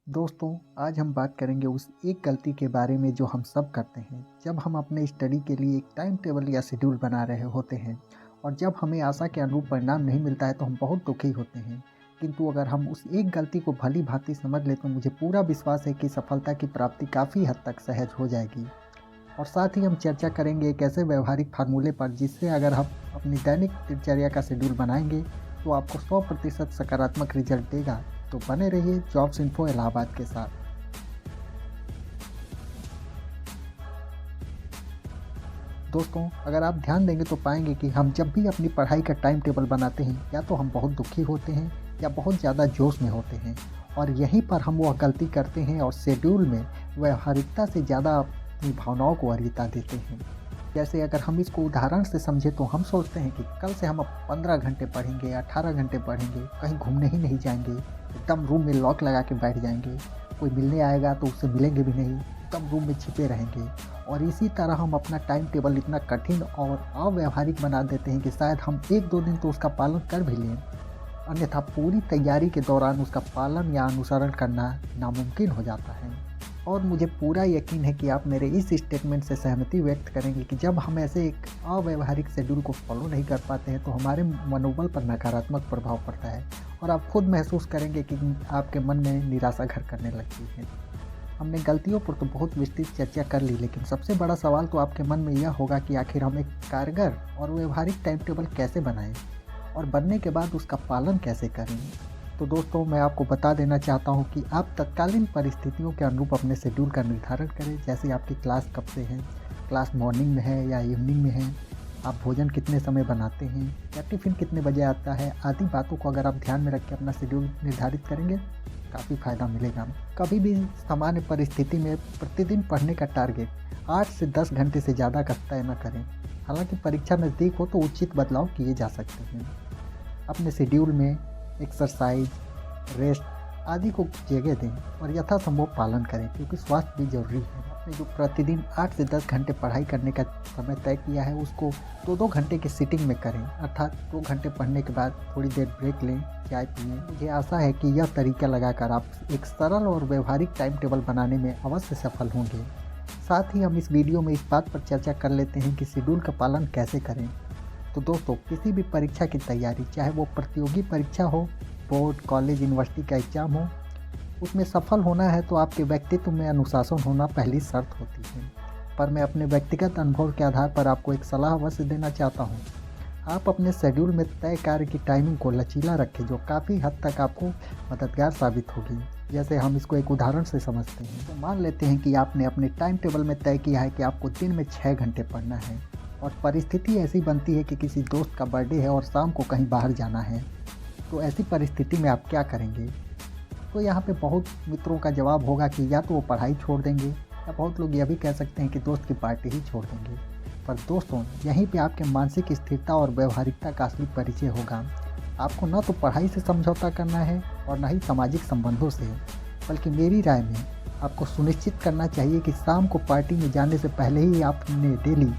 दोस्तों, आज हम बात करेंगे उस एक गलती के बारे में जो हम सब करते हैं जब हम अपने स्टडी के लिए एक टाइम टेबल या शेड्यूल बना रहे होते हैं और जब हमें आशा के अनुरूप परिणाम नहीं मिलता है तो हम बहुत दुखी होते हैं। किंतु अगर हम उस एक गलती को भली भांति समझ लें तो मुझे पूरा विश्वास है कि सफलता की प्राप्ति काफ़ी हद तक सहज हो जाएगी। और साथ ही हम चर्चा करेंगे एक ऐसे व्यवहारिक फार्मूले पर जिससे अगर हम अपनी दैनिक दिनचर्या का शेड्यूल बनाएंगे तो आपको 100% सकारात्मक रिजल्ट देगा। तो बने रहिए जॉब्स इन्फो इलाहाबाद के साथ। दोस्तों, अगर आप ध्यान देंगे तो पाएंगे कि हम जब भी अपनी पढ़ाई का टाइम टेबल बनाते हैं या तो हम बहुत दुखी होते हैं या बहुत ज़्यादा जोश में होते हैं और यहीं पर हम वह गलती करते हैं और शेड्यूल में व्यवहारिकता से ज़्यादा अपनी भावनाओं को वरीयता देते हैं। जैसे अगर हम इसको उदाहरण से समझें तो हम सोचते हैं कि कल से हम अब 15 घंटे पढ़ेंगे, 18 घंटे पढ़ेंगे, कहीं घूमने ही नहीं जाएंगे, एकदम रूम में लॉक लगा के बैठ जाएंगे, कोई मिलने आएगा तो उससे मिलेंगे भी नहीं, एकदम रूम में छिपे रहेंगे। और इसी तरह हम अपना टाइम टेबल इतना कठिन और अव्यावहारिक बना देते हैं कि शायद हम 1-2 दिन तो उसका पालन कर भी लें, अन्यथा पूरी तैयारी के दौरान उसका पालन या अनुसरण करना नामुमकिन हो जाता है। और मुझे पूरा यकीन है कि आप मेरे इस स्टेटमेंट से सहमति व्यक्त करेंगे कि जब हम ऐसे एक अव्यवहारिक शेड्यूल को फॉलो नहीं कर पाते हैं तो हमारे मनोबल पर नकारात्मक प्रभाव पड़ता है और आप खुद महसूस करेंगे कि आपके मन में निराशा घर करने लगती है। हमने गलतियों पर तो बहुत विस्तृत चर्चा कर ली, लेकिन सबसे बड़ा सवाल तो आपके मन में यह होगा कि आखिर हम एक कारगर और व्यवहारिक टाइम टेबल कैसे बनाएं और बनने के बाद उसका पालन कैसे करें। तो दोस्तों, मैं आपको बता देना चाहता हूं कि आप तत्कालीन परिस्थितियों के अनुरूप अपने शेड्यूल का निर्धारण करें। जैसे आपकी क्लास कब से है, क्लास मॉर्निंग में है या इवनिंग में है, आप भोजन कितने समय बनाते हैं या टिफ़िन कितने बजे आता है, आदि बातों को अगर आप ध्यान में रख के अपना शेड्यूल निर्धारित करेंगे काफ़ी फ़ायदा मिलेगा। कभी भी सामान्य परिस्थिति में प्रतिदिन पढ़ने का टारगेट 8 से 10 घंटे से ज़्यादा का तय न करें। हालांकि परीक्षा नज़दीक हो तो उचित बदलाव किए जा सकते हैं। अपने शेड्यूल में एक्सरसाइज, रेस्ट आदि को जगह दें और यथासंभव पालन करें, क्योंकि स्वास्थ्य भी जरूरी है। आपने जो प्रतिदिन 8 से 10 घंटे पढ़ाई करने का समय तय किया है उसको 2-2 घंटे की सिटिंग में करें, अर्थात 2 घंटे पढ़ने के बाद थोड़ी देर ब्रेक लें, चाय पिएं। मुझे आशा है कि यह तरीका लगाकर आप एक सरल और व्यवहारिक टाइम टेबल बनाने में अवश्य सफल होंगे। साथ ही हम इस वीडियो में इस बात पर चर्चा कर लेते हैं कि शेड्यूल का पालन कैसे करें। तो दोस्तों, किसी भी परीक्षा की तैयारी, चाहे वो प्रतियोगी परीक्षा हो, बोर्ड, कॉलेज, यूनिवर्सिटी का एग्ज़ाम हो, उसमें सफल होना है तो आपके व्यक्तित्व में अनुशासन होना पहली शर्त होती है। पर मैं अपने व्यक्तिगत अनुभव के आधार पर आपको एक सलाह अवश्य देना चाहता हूँ। आप अपने शेड्यूल में तय कार्य की टाइमिंग को लचीला रखें, जो काफ़ी हद तक आपको मददगार साबित होगी। जैसे हम इसको एक उदाहरण से समझते हैं तो मान लेते हैं कि आपने अपने टाइम टेबल में तय किया है कि आपको दिन में 6 घंटे पढ़ना है और परिस्थिति ऐसी बनती है कि किसी दोस्त का बर्थडे है और शाम को कहीं बाहर जाना है। तो ऐसी परिस्थिति में आप क्या करेंगे? तो यहाँ पे बहुत मित्रों का जवाब होगा कि या तो वो पढ़ाई छोड़ देंगे या बहुत लोग यह भी कह सकते हैं कि दोस्त की पार्टी ही छोड़ देंगे। पर दोस्तों, यहीं पे आपके मानसिक स्थिरता और व्यवहारिकता का असली परिचय होगा। आपको न तो पढ़ाई से समझौता करना है और न ही सामाजिक संबंधों से, बल्कि मेरी राय में आपको सुनिश्चित करना चाहिए कि शाम को पार्टी में जाने से पहले ही आपने डेली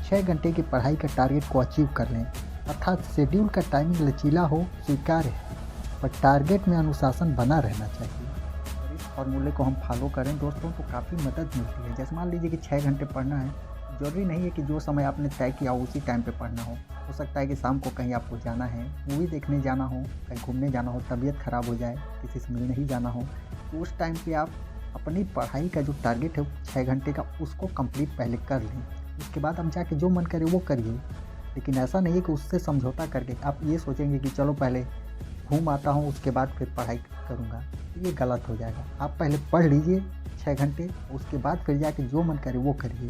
6 घंटे की पढ़ाई के टारगेट को अचीव कर लें। अर्थात शेड्यूल का टाइमिंग लचीला हो, स्वीकार्य है, पर टारगेट में अनुशासन बना रहना चाहिए। और इस फॉर्मूले को हम फॉलो करें दोस्तों तो काफ़ी मदद मिलती है। जैसे मान लीजिए कि 6 घंटे पढ़ना है, ज़रूरी नहीं है कि जो समय आपने तय किया हो उसी टाइम पे पढ़ना हो सकता है कि शाम को कहीं आपको जाना है, मूवी देखने जाना हो, कहीं घूमने जाना हो, तबीयत ख़राब हो जाए, किसी से मिलने ही जाना हो, तो उस टाइम पे आप अपनी पढ़ाई का जो टारगेट है 6 घंटे का उसको कंप्लीट पहले कर लें। उसके बाद आप जाके जो मन करे वो करिए। लेकिन ऐसा नहीं है कि उससे समझौता करके आप ये सोचेंगे कि चलो पहले घूम आता हूँ उसके बाद फिर पढ़ाई करूँगा, ये गलत हो जाएगा। आप पहले पढ़ लीजिए 6 घंटे, उसके बाद फिर जाके जो मन करे वो करिए।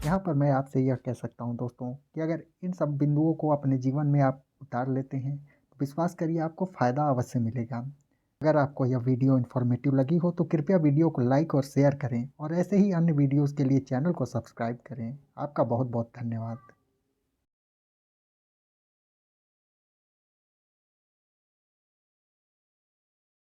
यहाँ पर मैं आपसे यह कह सकता हूँ दोस्तों कि अगर इन सब बिंदुओं को अपने जीवन में आप उतार लेते हैं तो विश्वास करिए आपको फ़ायदा अवश्य मिलेगा। अगर आपको यह वीडियो इन्फॉर्मेटिव लगी हो तो कृपया वीडियो को लाइक और शेयर करें और ऐसे ही अन्य वीडियोज़ के लिए चैनल को सब्सक्राइब करें। आपका बहुत बहुत धन्यवाद।